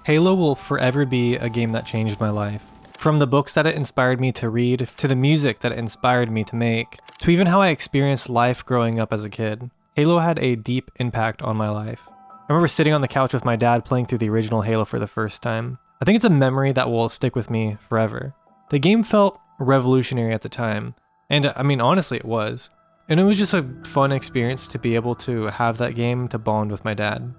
Halo will forever be a game that changed my life. From the books that it inspired me to read, to the music that it inspired me to make, to even how I experienced life growing up as a kid, Halo had a deep impact on my life. I remember sitting on the couch with my dad playing through the original Halo for the first time. I think it's a memory that will stick with me forever. The game felt revolutionary at the time, and I mean honestly it was. And it was just a fun experience to be able to have that game to bond with my dad.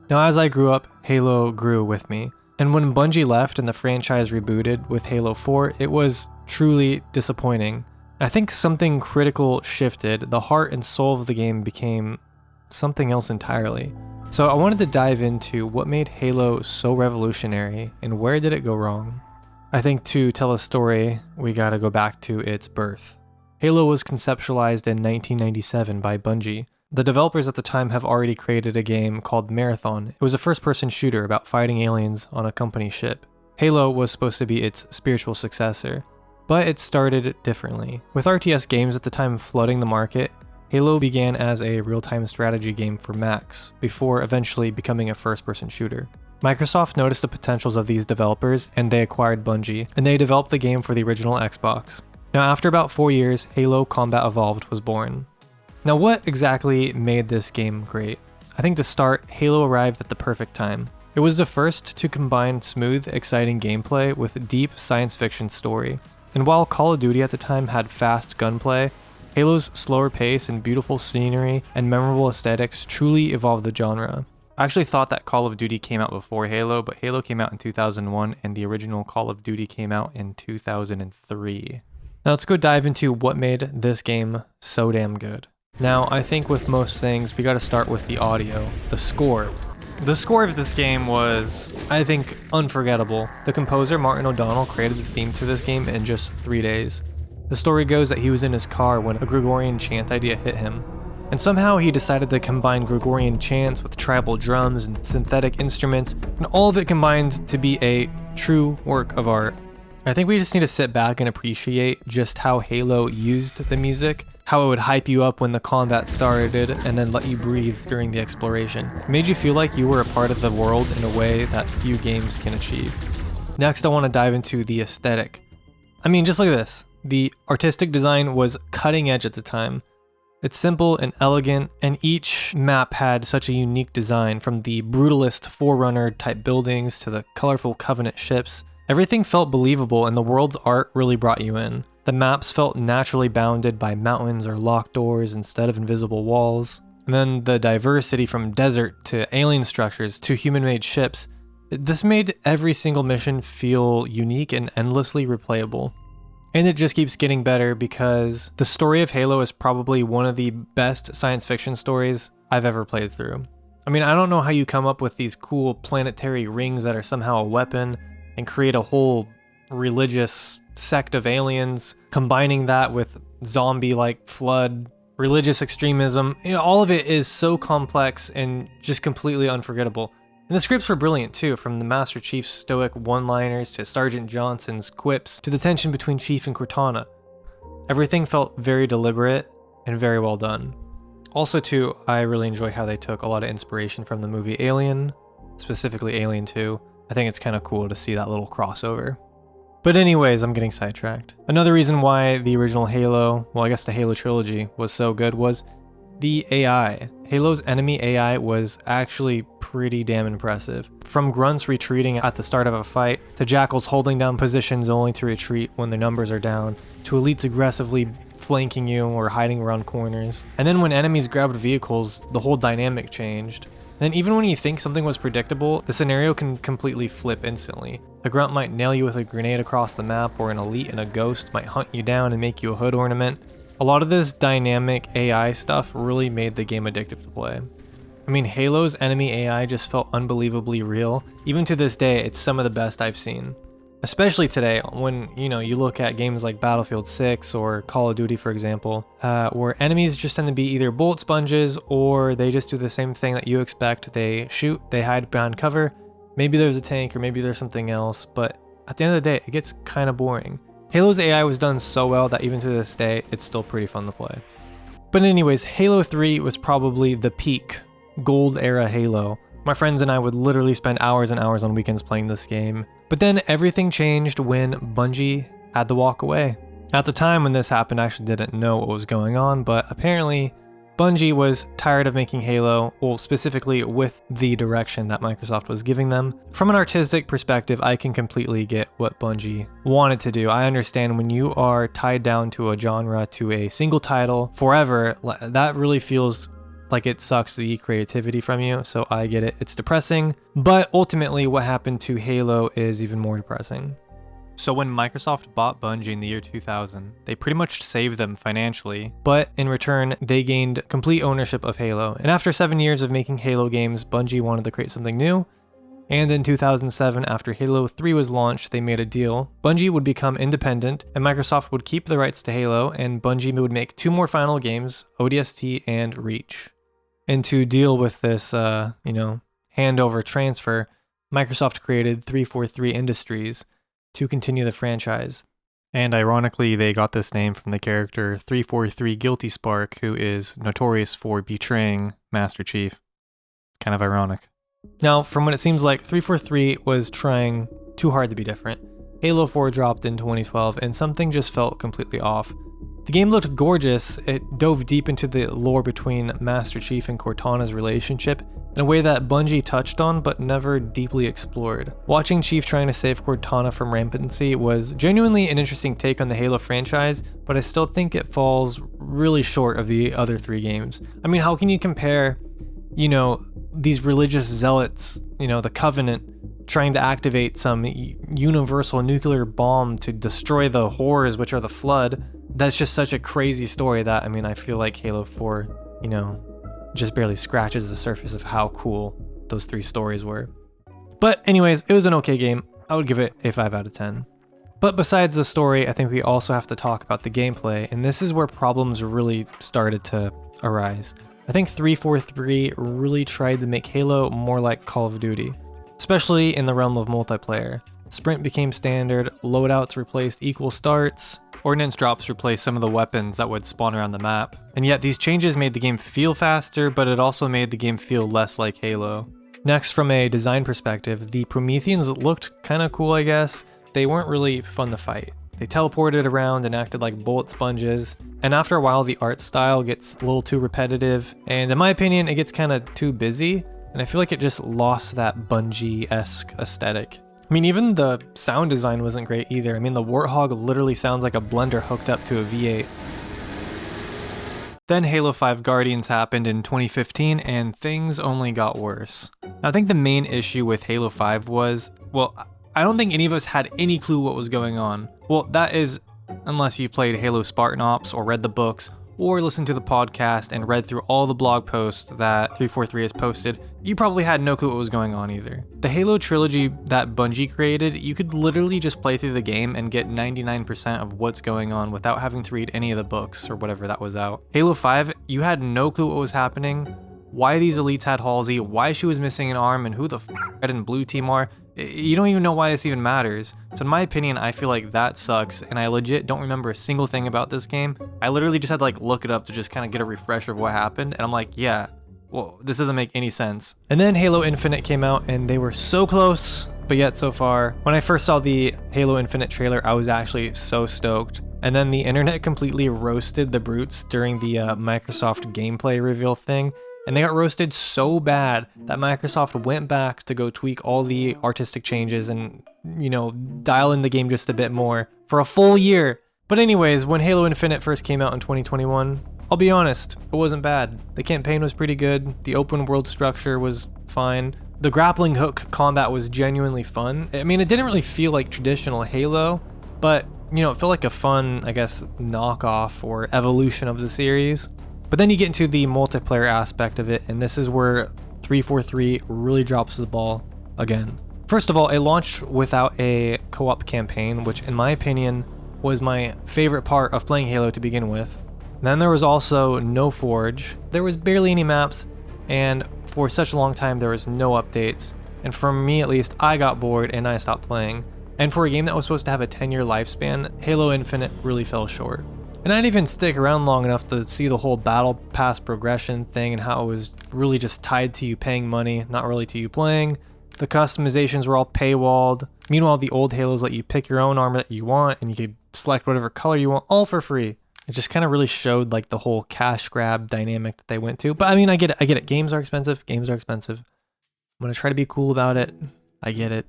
Now as I grew up, Halo grew with me. And when Bungie left and the franchise rebooted with Halo 4, it was truly disappointing. I think something critical shifted. The heart and soul of the game became something else entirely. So I wanted to dive into what made Halo so revolutionary and where did it go wrong. I think to tell a story, we gotta go back to its birth. Halo was conceptualized in 1997 by Bungie. The developers at the time have already created a game called Marathon. It was a first-person shooter about fighting aliens on a company ship. Halo was supposed to be its spiritual successor, but it started differently. With RTS games at the time flooding the market, Halo began as a real-time strategy game for Macs, before eventually becoming a first-person shooter. Microsoft noticed the potentials of these developers, and they acquired Bungie, and they developed the game for the original Xbox. Now after about 4 years, Halo Combat Evolved was born. Now what exactly made this game great? I think to start, Halo arrived at the perfect time. It was the first to combine smooth, exciting gameplay with deep science fiction story. And while Call of Duty at the time had fast gunplay, Halo's slower pace and beautiful scenery and memorable aesthetics truly evolved the genre. I actually thought that Call of Duty came out before Halo, but Halo came out in 2001 and the original Call of Duty came out in 2003. Now let's go dive into what made this game so damn good. Now, I think with most things, we gotta start with the audio, the score. The score of this game was, I think, unforgettable. The composer, Martin O'Donnell, created the theme to this game in just 3 days. The story goes that he was in his car when a Gregorian chant idea hit him. And somehow he decided to combine Gregorian chants with tribal drums and synthetic instruments, and all of it combined to be a true work of art. I think we just need to sit back and appreciate just how Halo used the music, how it would hype you up when the combat started and then let you breathe during the exploration. It made you feel like you were a part of the world in a way that few games can achieve. Next, I want to dive into the aesthetic. I mean, just look at this. The artistic design was cutting edge at the time. It's simple and elegant, and each map had such a unique design, from the brutalist Forerunner type buildings to the colorful Covenant ships. Everything felt believable and the world's art really brought you in. The maps felt naturally bounded by mountains or locked doors instead of invisible walls. And then the diversity from desert to alien structures to human-made ships. This made every single mission feel unique and endlessly replayable. And it just keeps getting better because the story of Halo is probably one of the best science fiction stories I've ever played through. I mean, I don't know how you come up with these cool planetary rings that are somehow a weapon and create a whole religious sect of aliens, combining that with zombie-like flood, religious extremism. You know, all of it is so complex and just completely unforgettable. And the scripts were brilliant too, from the Master Chief's stoic one-liners to Sergeant Johnson's quips to the tension between Chief and Cortana. Everything felt very deliberate and very well done. Also too, I really enjoy how they took a lot of inspiration from the movie Alien, specifically Alien 2. I think it's kind of cool to see that little crossover. But anyways, I'm getting sidetracked. Another reason why the original Halo, well I guess the Halo trilogy, was so good was the AI. Halo's enemy AI was actually pretty damn impressive. From grunts retreating at the start of a fight, to jackals holding down positions only to retreat when their numbers are down, to elites aggressively flanking you or hiding around corners. And then when enemies grabbed vehicles, the whole dynamic changed. And even when you think something was predictable, the scenario can completely flip instantly. A grunt might nail you with a grenade across the map, or an elite and a ghost might hunt you down and make you a hood ornament. A lot of this dynamic AI stuff really made the game addictive to play. I mean, Halo's enemy AI just felt unbelievably real. Even to this day, it's some of the best I've seen. Especially today, when, you look at games like Battlefield 6 or Call of Duty, for example, where enemies just tend to be either bullet sponges or they just do the same thing that you expect. They shoot, they hide behind cover, maybe there's a tank or maybe there's something else, but at the end of the day, it gets kind of boring. Halo's AI was done so well that even to this day, it's still pretty fun to play. But anyways, Halo 3 was probably the peak, gold era Halo. My friends and I would literally spend hours and hours on weekends playing this game. But then everything changed when Bungie had to walk away. At the time when this happened, I actually didn't know what was going on, but apparently Bungie was tired of making Halo, well, specifically with the direction that Microsoft was giving them. From an artistic perspective, I can completely get what Bungie wanted to do. I understand when you are tied down to a genre, to a single title forever, that really feels like it sucks the creativity from you, so I get it. It's depressing, but ultimately what happened to Halo is even more depressing. So when Microsoft bought Bungie in the year 2000, they pretty much saved them financially, but in return, they gained complete ownership of Halo. And after 7 years of making Halo games, Bungie wanted to create something new. And in 2007, after Halo 3 was launched, they made a deal. Bungie would become independent, and Microsoft would keep the rights to Halo, and Bungie would make 2 more final games, ODST and Reach. And to deal with this, handover transfer, Microsoft created 343 Industries to continue the franchise. And ironically, they got this name from the character 343 Guilty Spark, who is notorious for betraying Master Chief. Kind of ironic. Now, from what it seems like, 343 was trying too hard to be different. Halo 4 dropped in 2012, and something just felt completely off. The game looked gorgeous. It dove deep into the lore between Master Chief and Cortana's relationship in a way that Bungie touched on but never deeply explored. Watching Chief trying to save Cortana from rampancy was genuinely an interesting take on the Halo franchise, but I still think it falls really short of the other 3 games. I mean, how can you compare, these religious zealots, the Covenant, trying to activate some universal nuclear bomb to destroy the horrors, which are the Flood? That's just such a crazy story that, I feel like Halo 4, just barely scratches the surface of how cool those 3 stories were. But anyways, it was an okay game. I would give it a 5 out of 10. But besides the story, I think we also have to talk about the gameplay, and this is where problems really started to arise. I think 343 really tried to make Halo more like Call of Duty, especially in the realm of multiplayer. Sprint became standard, loadouts replaced equal starts, ordnance drops replaced some of the weapons that would spawn around the map. And yet these changes made the game feel faster, but it also made the game feel less like Halo. Next, from a design perspective, the Prometheans looked kinda cool, I guess. They weren't really fun to fight. They teleported around and acted like bullet sponges, and after a while the art style gets a little too repetitive, and in my opinion it gets kinda too busy, and I feel like it just lost that Bungie-esque aesthetic. Even the sound design wasn't great either. The Warthog literally sounds like a blender hooked up to a V8. Then Halo 5 Guardians happened in 2015 and things only got worse. Now, I think the main issue with Halo 5 was, I don't think any of us had any clue what was going on. Well, that is unless you played Halo Spartan Ops or read the books or listened to the podcast and read through all the blog posts that 343 has posted. You probably had no clue what was going on either. The Halo trilogy that Bungie created, you could literally just play through the game and get 99% of what's going on without having to read any of the books or whatever that was out. Halo 5, you had no clue what was happening, why these elites had Halsey, why she was missing an arm, and who the red and blue team are. You don't even know why this even matters. So in my opinion, I feel like that sucks, and I legit don't remember a single thing about this game. I literally just had to look it up to just kind of get a refresher of what happened, and I'm like, yeah, well, this doesn't make any sense. And then Halo Infinite came out, and they were so close, but yet so far. When I first saw the Halo Infinite trailer, I was actually so stoked. And then the internet completely roasted the brutes during the Microsoft gameplay reveal thing. And they got roasted so bad that Microsoft went back to go tweak all the artistic changes and, dial in the game just a bit more for a full year. But anyways, when Halo Infinite first came out in 2021, I'll be honest, it wasn't bad. The campaign was pretty good. The open world structure was fine. The grappling hook combat was genuinely fun. It didn't really feel like traditional Halo, but, it felt like a fun, knockoff or evolution of the series. But then you get into the multiplayer aspect of it, and this is where 343 really drops the ball again. First of all, it launched without a co-op campaign, which in my opinion was my favorite part of playing Halo to begin with. Then there was also no Forge, there was barely any maps, and for such a long time there was no updates. And for me at least, I got bored and I stopped playing. And for a game that was supposed to have a 10-year lifespan, Halo Infinite really fell short. And I didn't even stick around long enough to see the whole battle pass progression thing and how it was really just tied to you paying money, not really to you playing. The customizations were all paywalled. Meanwhile, the old Halos let you pick your own armor that you want and you could select whatever color you want, all for free. It just kind of really showed like the whole cash grab dynamic that they went to. But I mean, I get it. Games are expensive. I'm gonna try to be cool about it. I get it.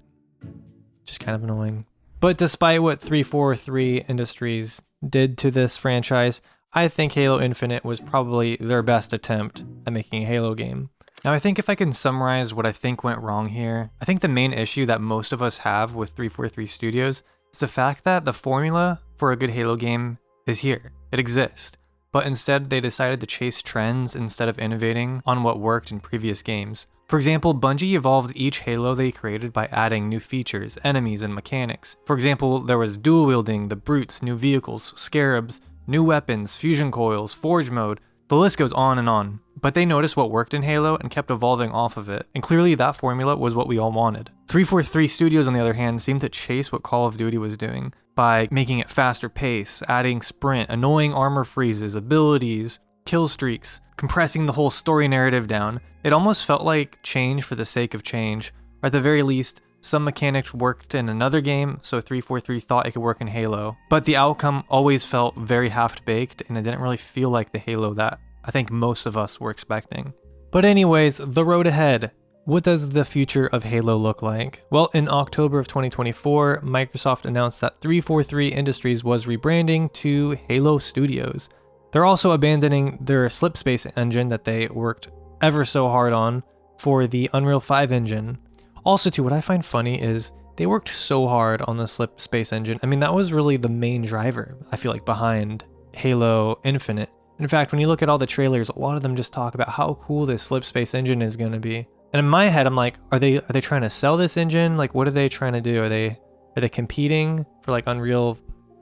Just kind of annoying. But despite what 343 Industries did to this franchise, I think Halo Infinite was probably their best attempt at making a Halo game. Now, I think if I can summarize what I think went wrong here, I think the main issue that most of us have with 343 Studios is the fact that the formula for a good Halo game is here. It exists. But instead, they decided to chase trends instead of innovating on what worked in previous games. For example, Bungie evolved each Halo they created by adding new features, enemies, and mechanics. For example, there was dual wielding, the brutes, new vehicles, scarabs, new weapons, fusion coils, forge mode, the list goes on and on. But they noticed what worked in Halo and kept evolving off of it, and clearly that formula was what we all wanted. 343 Studios, on the other hand, seemed to chase what Call of Duty was doing by making it faster pace, adding sprint, annoying armor freezes, abilities, kill streaks, compressing the whole story narrative down. It almost felt like change for the sake of change, or at the very least, some mechanics worked in another game, so 343 thought it could work in Halo. But the outcome always felt very half-baked, and it didn't really feel like the Halo that I think most of us were expecting. But anyways, the road ahead. What does the future of Halo look like? Well, in October of 2024, Microsoft announced that 343 Industries was rebranding to Halo Studios. They're also abandoning their Slipspace engine that they worked ever so hard on for the Unreal 5 engine. Also, too, what I find funny is they worked so hard on the Slipspace engine. I mean, that was really the main driver, I feel like, behind Halo Infinite. In fact, when you look at all the trailers, a lot of them just talk about how cool this Slipspace engine is going to be. And in my head, I'm like, are they trying to sell this engine? Like, what are they trying to do? Are they competing for like Unreal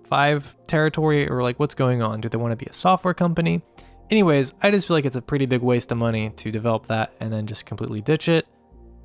5 territory, or like what's going on? Do they want to be a software company? Anyways, I just feel like it's a pretty big waste of money to develop that and then just completely ditch it.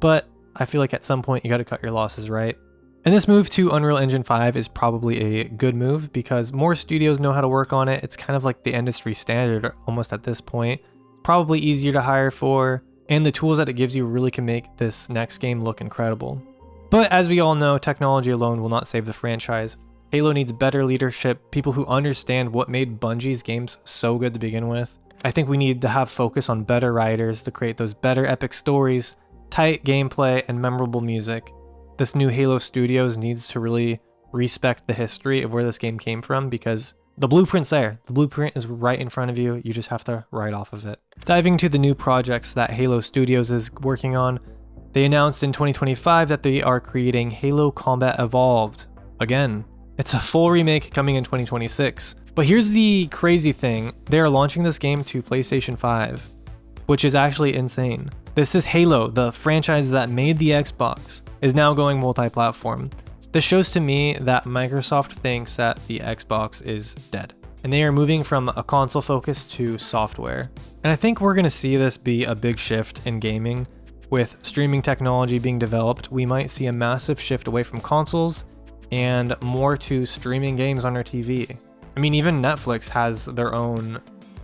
But I feel like at some point you got to cut your losses, right? And this move to Unreal Engine 5 is probably a good move because more studios know how to work on it. It's kind of like the industry standard almost at this point. Probably easier to hire for, and the tools that it gives you really can make this next game look incredible. But as we all know, technology alone will not save the franchise. Halo needs better leadership, people who understand what made Bungie's games so good to begin with. I think we need to have focus on better writers to create those better epic stories, tight gameplay, and memorable music. This new Halo Studios needs to really respect the history of where this game came from because the blueprint's there. The blueprint is right in front of you. You just have to write off of it. Diving to the new projects that Halo Studios is working on, they announced in 2025 that they are creating Halo Combat Evolved. Again, it's a full remake coming in 2026. But here's the crazy thing. They are launching this game to PlayStation 5, which is actually insane. This is Halo, the franchise that made the Xbox, is now going multi-platform. This shows to me that Microsoft thinks that the Xbox is dead, and they are moving from a console focus to software. And I think we're going to see this be a big shift in gaming. With streaming technology being developed, we might see a massive shift away from consoles and more to streaming games on our TV. I mean, even Netflix has their own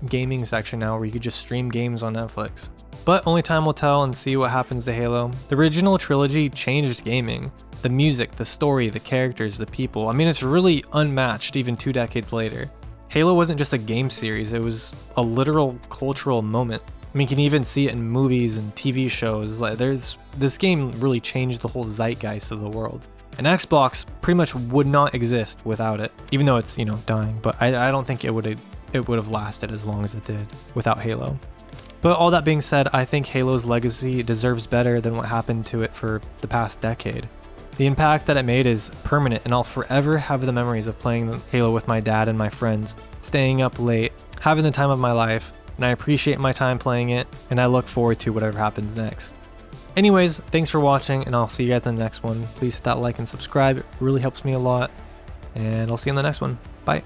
gaming section now where you could just stream games on Netflix. But only time will tell and see what happens to Halo. The original trilogy changed gaming. The music, the story, the characters, the people. I mean, it's really unmatched even 2 decades later. Halo wasn't just a game series, it was a literal cultural moment. I mean, you can even see it in movies and TV shows. Like, this game really changed the whole zeitgeist of the world. And Xbox pretty much would not exist without it, even though it's, dying. But I don't think it would have lasted as long as it did without Halo. But all that being said, I think Halo's legacy deserves better than what happened to it for the past decade. The impact that it made is permanent, and I'll forever have the memories of playing Halo with my dad and my friends, staying up late, having the time of my life, and I appreciate my time playing it, and I look forward to whatever happens next. Anyways, thanks for watching, and I'll see you guys in the next one. Please hit that like and subscribe, it really helps me a lot, and I'll see you in the next one. Bye.